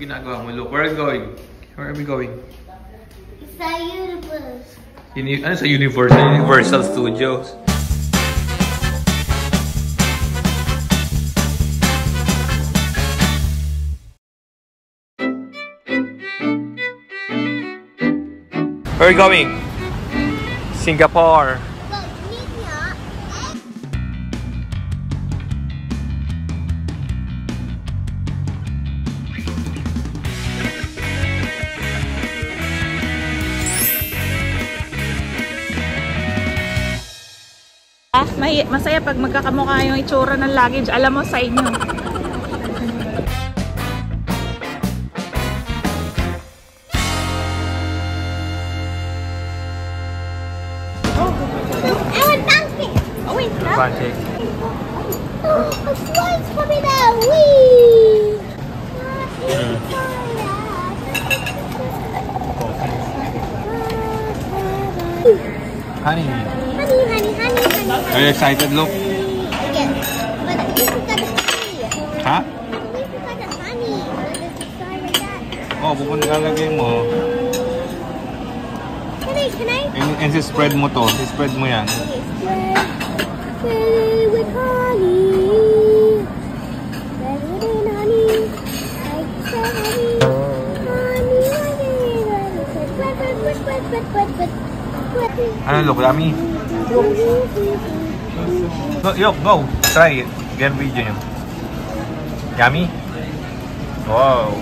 ginagawa mo? Look, where are we going? Where are we going? Sa universe. Ano sa Universal Studios? Where are we going? Singapore. Masaya pag magkakamukha yung itsura ng luggage. Alam mo sa inyo. Oh wait, no? Pancake. Oh, a flight's coming out. Whee! Honey. Honey. Are you excited, look? Yes, but we forgot the honey. Ha? We forgot the honey. Let's start with that. Oh, pupunta lalagay mo. Can I? And spread mo to. Spread mo yan. Okay, spread with honey. Spread with honey. I said honey. Spread. Ano, look, yummy? Yo, go. Try it. Get video nyo. Yummy? Wow.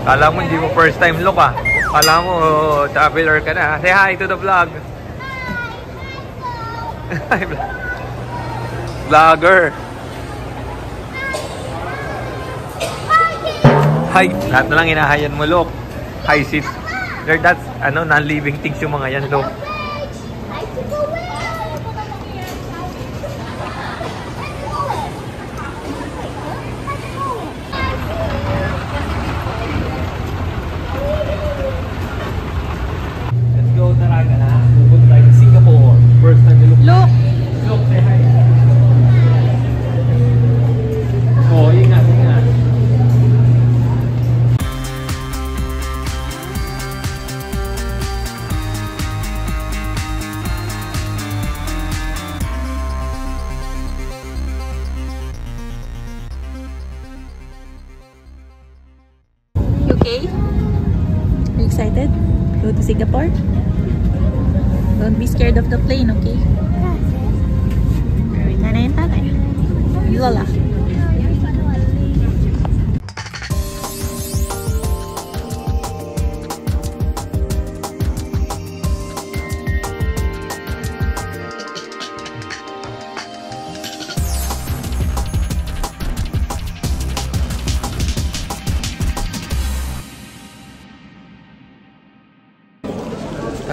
Kala mo hindi mo first time look ah. Kala mo traveler ka na. Say hi to the vlog. Hi. Vlogger. Hi. Lahat na lang inahayan mo, look. Hi, sit. There, that's, non-living things yung mga yan, look. Let's go, Taraga na. Pupunta tayo sa Singapore. First time you look. Look! Look, say hi. Oh, ingat. Okay? Are you excited? Go to Singapore? Don't be scared of the plane, okay? Wait na yung tatay. Lola.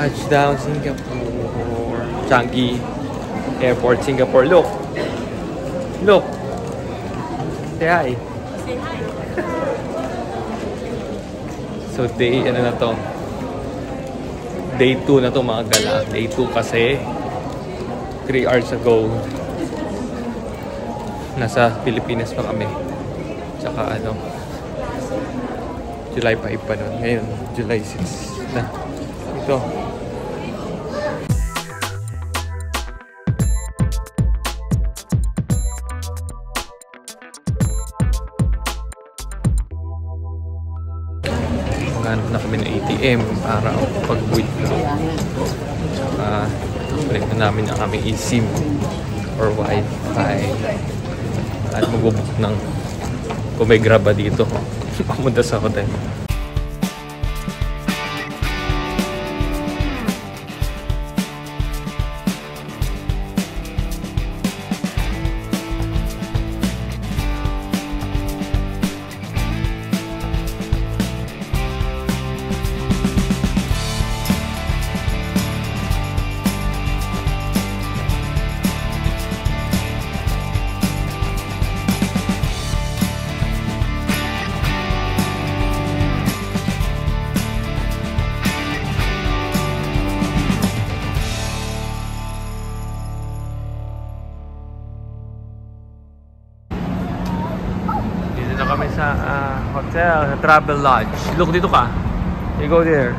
Touchdown Singapore. Changi Airport, Singapore. Look. Look. Say hi. Say hi. So day, na to? Day 2 na to mga gala. Day 2 kasi 3 hours ago nasa Pilipinas pa kami. Tsaka July 5 pa nun. Ngayon, July 6 na. Ito. Maghanap na kami ng ATM para pag-withdraw. Tsaka balik na namin ang aming eSIM or Wi-Fi. At mag-book ng kung may grab ba dito. Pamunta sa hotel. kami sa hotel, Travel Lodge. Look, dito ka. You go there.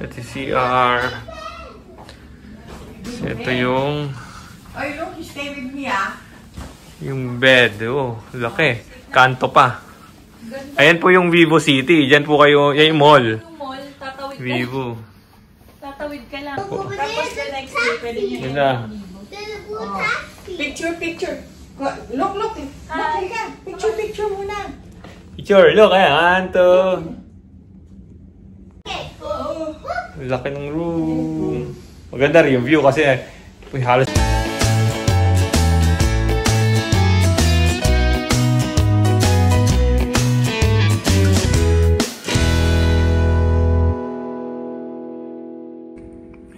Ito CR. Ito yung... Oh, look, you stay with me, ah. Yung bed. Oh, laki. Kanto pa. Ayan po yung Vivo City. Diyan po kayo. Yan yung mall. Yung mall, tatawid ka. Vivo. Tatawid ka lang. Tapos the next day, pwede niya. Yun na. There's a blue taxi. Picture. Look. Look, ka. Picture muna. Picture. Look, ayan. Kanto. Oh. Laki ng room. Maganda rin yung view kasi halos...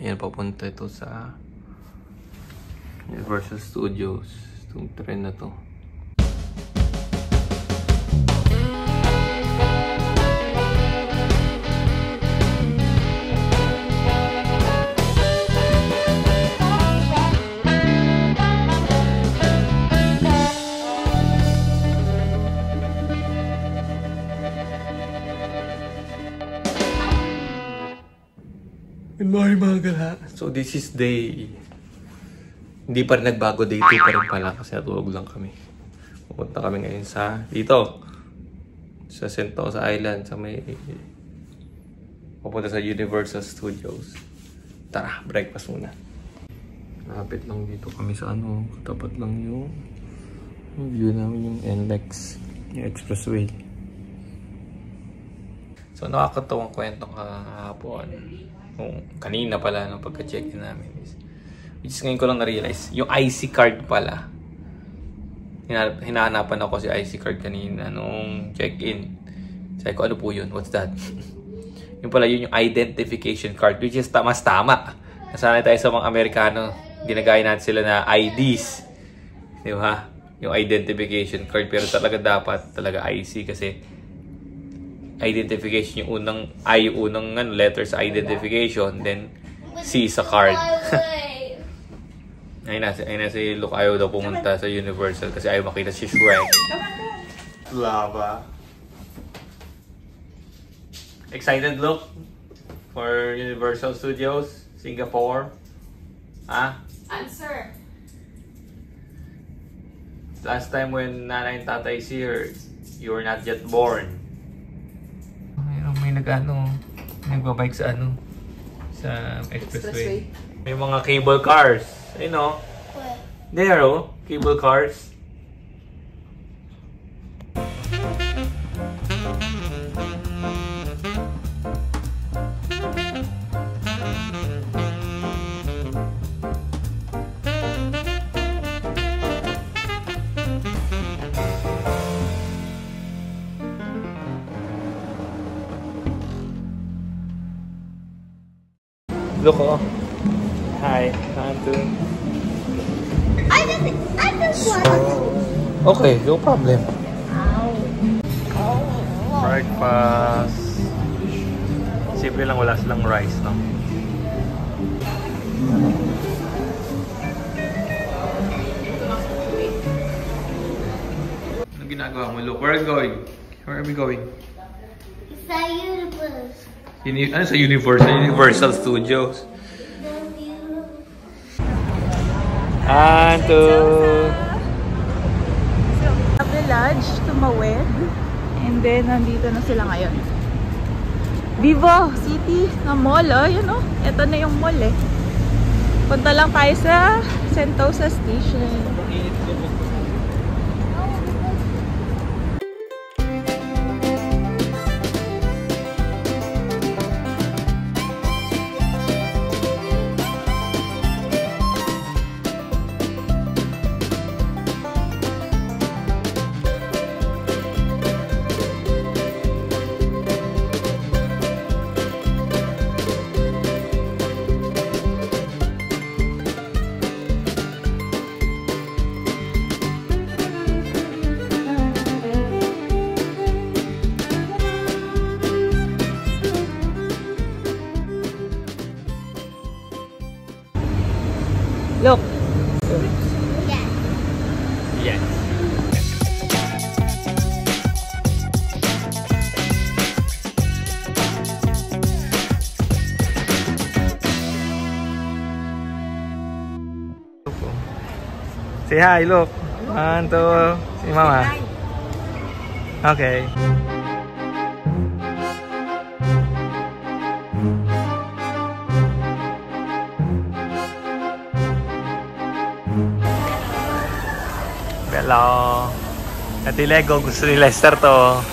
Ayan, papunta ito sa Universal Studios. Itong train na to. Good morning mga gala. So this is day... Hindi pa rin nagbago, day 2 pa rin pala kasi natulog lang kami. Pupunta kami ngayon sa... Dito. Sa Sentosa Island. Sa may... Pupunta sa Universal Studios. Tara, breakfast muna. Lapit lang dito kami sa ano. Tapat lang yung view namin yung NLEX. Yung expressway. So nakakatawang kwento kahapon. Kanina pala nung pagka-check-in namin which is ngayon ko lang na-realize yung IC card pala. Hinahanapan ako si IC card kanina nung check-in. Sabi ko, ano po yun? What's that? Yung pala yun yung identification card which is mas tama. Nasanay tayo sa mga Amerikano, ginagaya natin sila na IDs, di ba? Yung identification card, pero talaga dapat talaga IC kasi identification yung unang letter sa identification, then C sa card. Ayun na si Luke, ayaw daw pumunta sa Universal kasi ayaw makita si Shrek. Lava. Excited, Luke, for Universal Studios Singapore? Ha? Answer. Last time when nanay and tatay is here, you were not yet born. May nagbabike sa sa expressway. May mga cable cars. You know? There, cable cars. Look, hi, Anton. I just want to. Okay, no problem. Breakfast. Simple lang, wala silang rice, no? Anong ginagawa mo? Look, where are we going? Where are we going? It's a universe. Ano sa Universal Studios? Anton! So, village, tumawid. And then, nandito na sila ngayon. Vivo City na mall, oh. Yun, oh. Ito na yung mall, eh. Punta lang tayo sa Sentosa Station. Say hi, look. 1, 2. Si Mama. Okay. Hello. Ati Lego, gusto ni Lester to.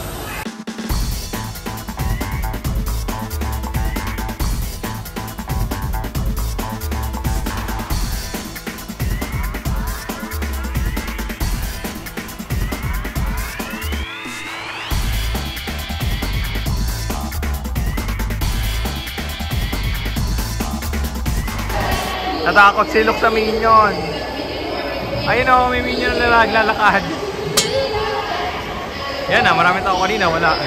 Natakot si Luke sa Minion. Ayun o, may Minion na naglalakad. Yan na, marami tao kanina, wala.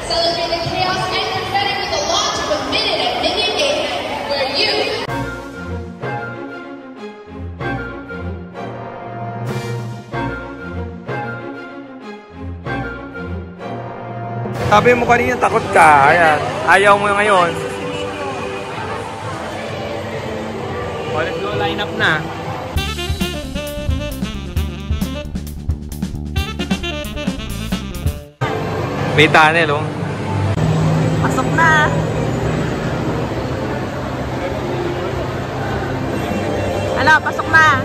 Celebrate the chaos and confetti with the launch of a minute at Minion Game, where you... Sabi mo kanina, takot ka. Ayan, ayaw mo ngayon. Let's go, line up na. May tunnel, oh. Pasok na. Hala, pasok na.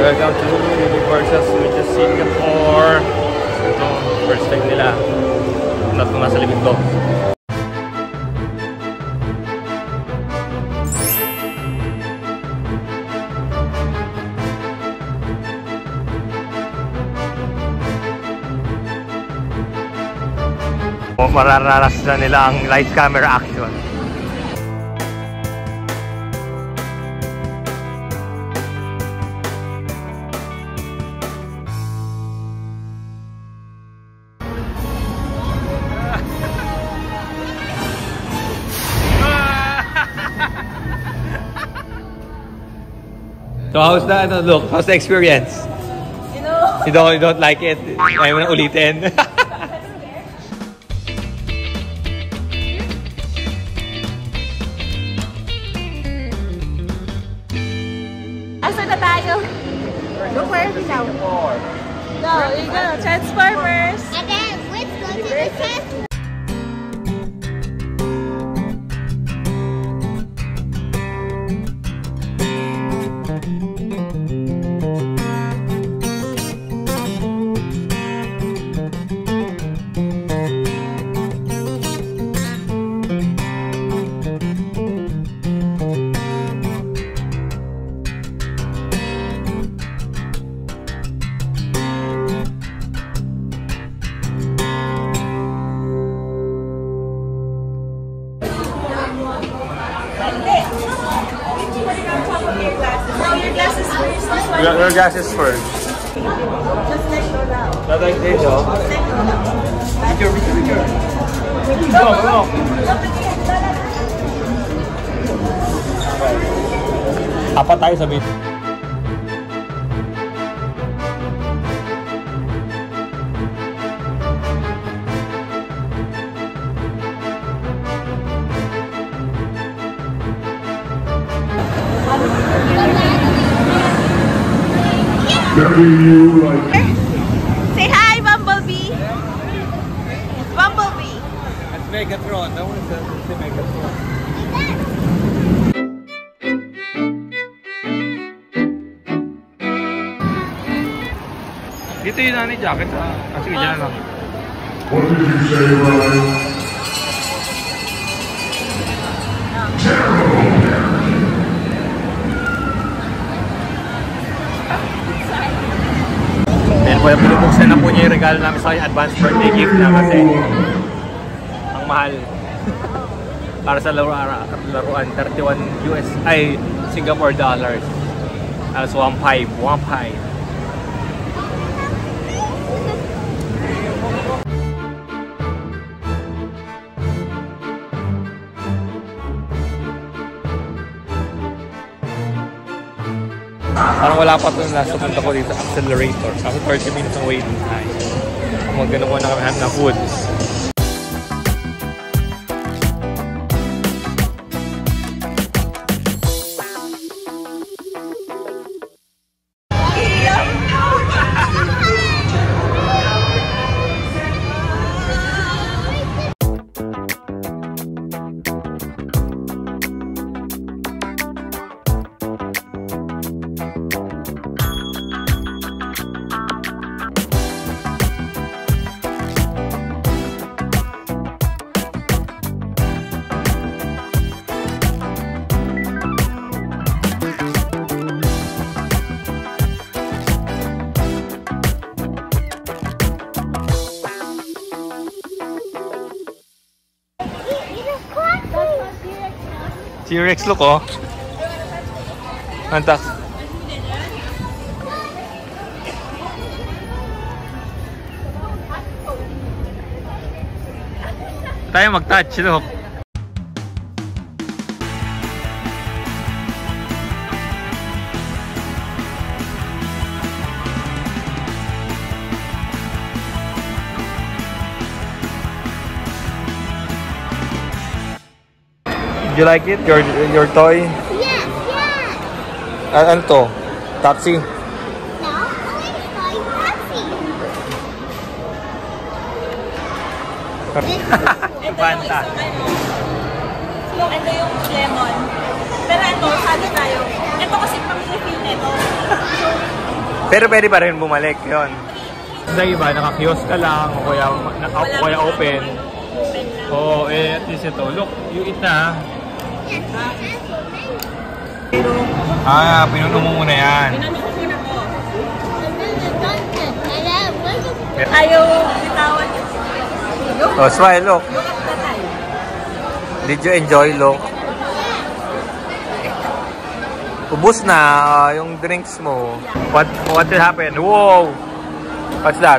Welcome to Universal Studios Singapore. Ito, first time nila. Lahat kung nasa limit to. Mararanasan nila ang light camera action. So how's that? Look, how's the experience? You know, You don't like it? Ayaw mo na ulitin? asa na tayo? Look where we now. Go, you go. Transformers. And then let's go to the test. Your glasses first. Not like this, oh. Picture. Go. Apat tayo sa bit. Say hi, Bumblebee. Bumblebee. That's Megatron. That one is the Megatron. Dito yung nanay jacket sa... sige, dyan lang. What did you say, Ryan? Dahil po yung pinubuksan na po niya yung regalo namin sa kanya, advance birthday gift na kasi ang mahal. Para sa laruan, 31 Singapore dollars. That's 1.5. Parang wala pa ito last punta ko dito, accelerator. Kasi 30 minutes ang waiting time. Kung magano ko na kami ng food. T-Rex look, oh. Antak. Tayo mag-touch, look. Did you like it? Your toy? Yeah, yeah. Ano to? Taxi? No, it's like taxi. Fanta. So, ito yung lemon. Pero ito, sabi tayo. Ito kasi pang-refill nito. Pero pwede pa rin bumalik yun. Sa iba, naka-kiosk ka lang o kaya open. Oo, at least ito. Look, you eat na. Pinuno mo muna yan. Ayaw bitawan. Oh, smile, look. Did you enjoy, look? Ubus na yung drinks mo. What will happen? Whoa! What's that?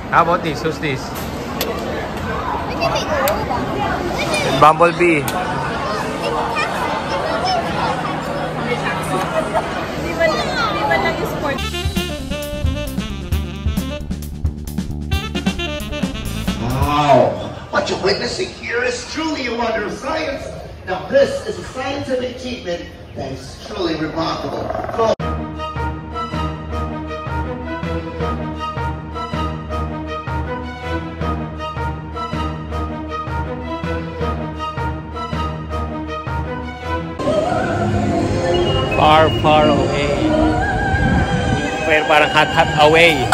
How about this? Who's this? Bumblebee. Di ba lang yung sport? Wow! What you're witnessing here is truly a wonder of science. Now this is a scientific achievement that is truly remarkable. Far, far away. Pero parang hot away.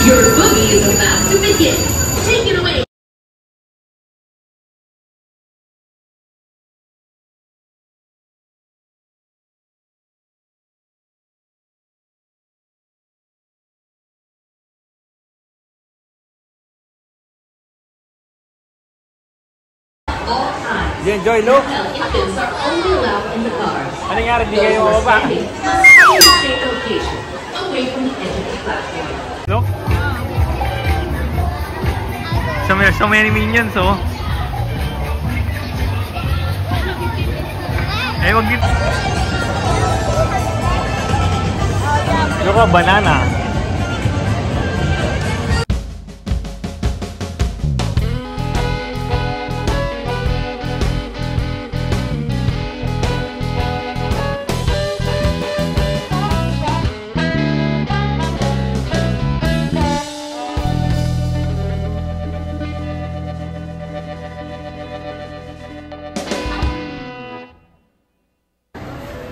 Your boogie is about to begin. Take it away. All times. Did you enjoy, look? Infants are only allowed in the cars. Ano nangyari? Di Those kayo who are mababa? standing must stay in a safe location, away from the edge of the platform. Look. So many minions, oh. Eh, wag dito. Look, a banana.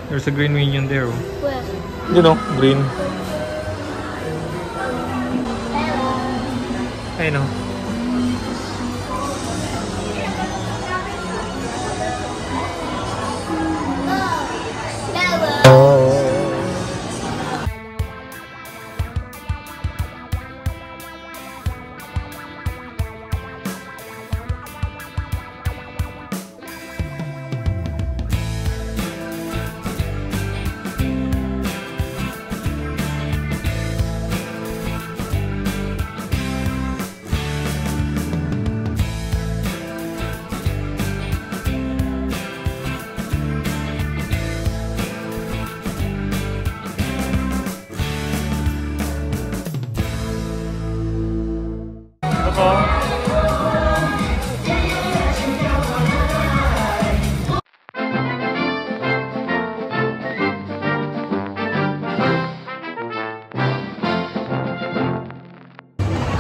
There's a green minion there. Where? You know, green. I know.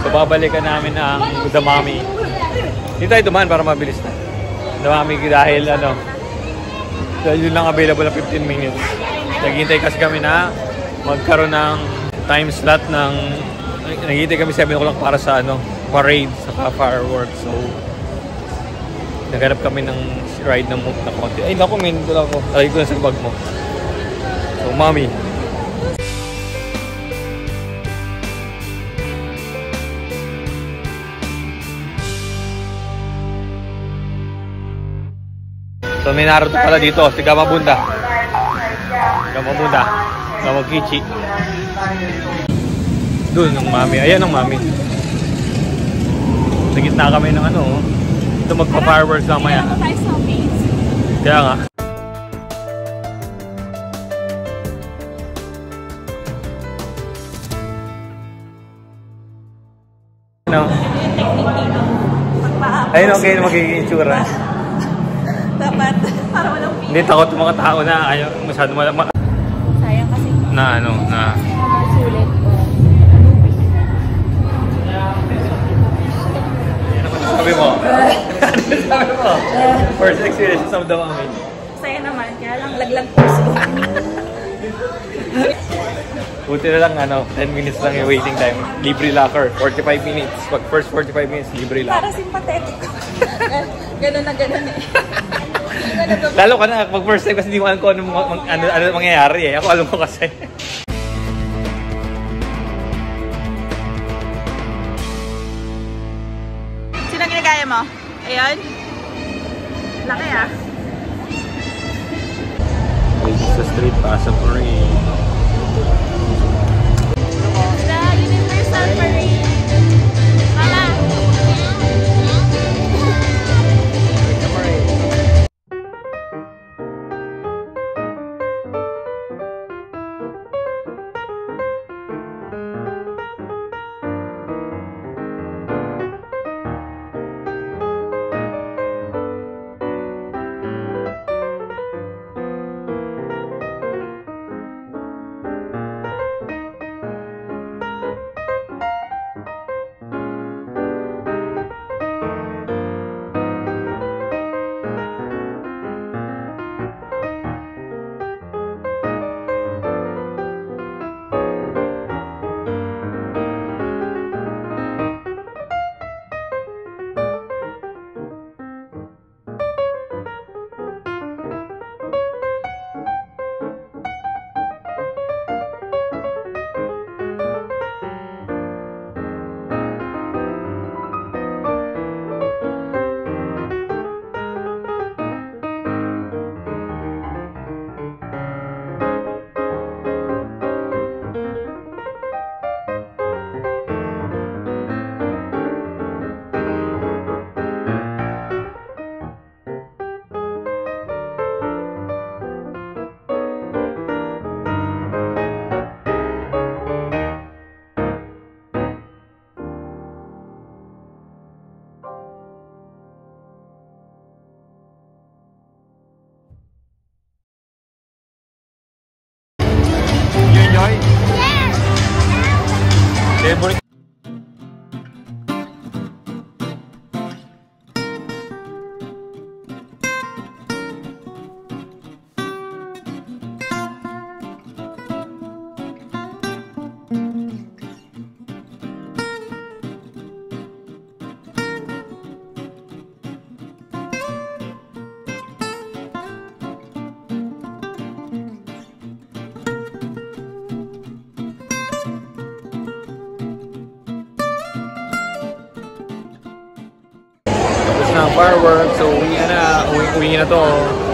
So babalikan namin ang Damami. Hindi tayo dumaan para mabilis na. Damami dahil dahil yun lang available na 15 minutes. Naghihintay kasi kami na magkaroon ng time slot ng naghihintay kami 7 o'clock para sa parade sa fireworks. So naghanap kami ng ride ng na konti. Ay naku, minto lang ako. Lagi ko na sa bag mo. So Mami. So may naroon pala dito, si Gamabunda. Gamagichi. Doon yung Mami. Ayan ang Mami. Sa gitna kami ng ito magpa-fireworks mamaya. Kaya nga. Ayun, okay na magiging itsura. Dapat, para walang pili. Hindi, takot yung mga tao na ayaw masyado Sayang kasi. na sulit ko. sabi mo? Sabi mo? First experience of Damami. Saya naman, kaya lang laglag puso. Buti na lang 10 minutes lang yung waiting time. Libre locker, 45 minutes. Pag first 45 minutes, libre Para locker. sympathetic ko. Ganun na ganun eh. Lalo ka na, pag first time kasi di mo alam kung ano mangyayari eh. Ako alam ko kasi. Sino ginagaya mo? Ayun. Laki ah. This is the street pasa parade. The Universal Parade. Mama. You enjoy? Favorite? Fireworks, so uwi na to.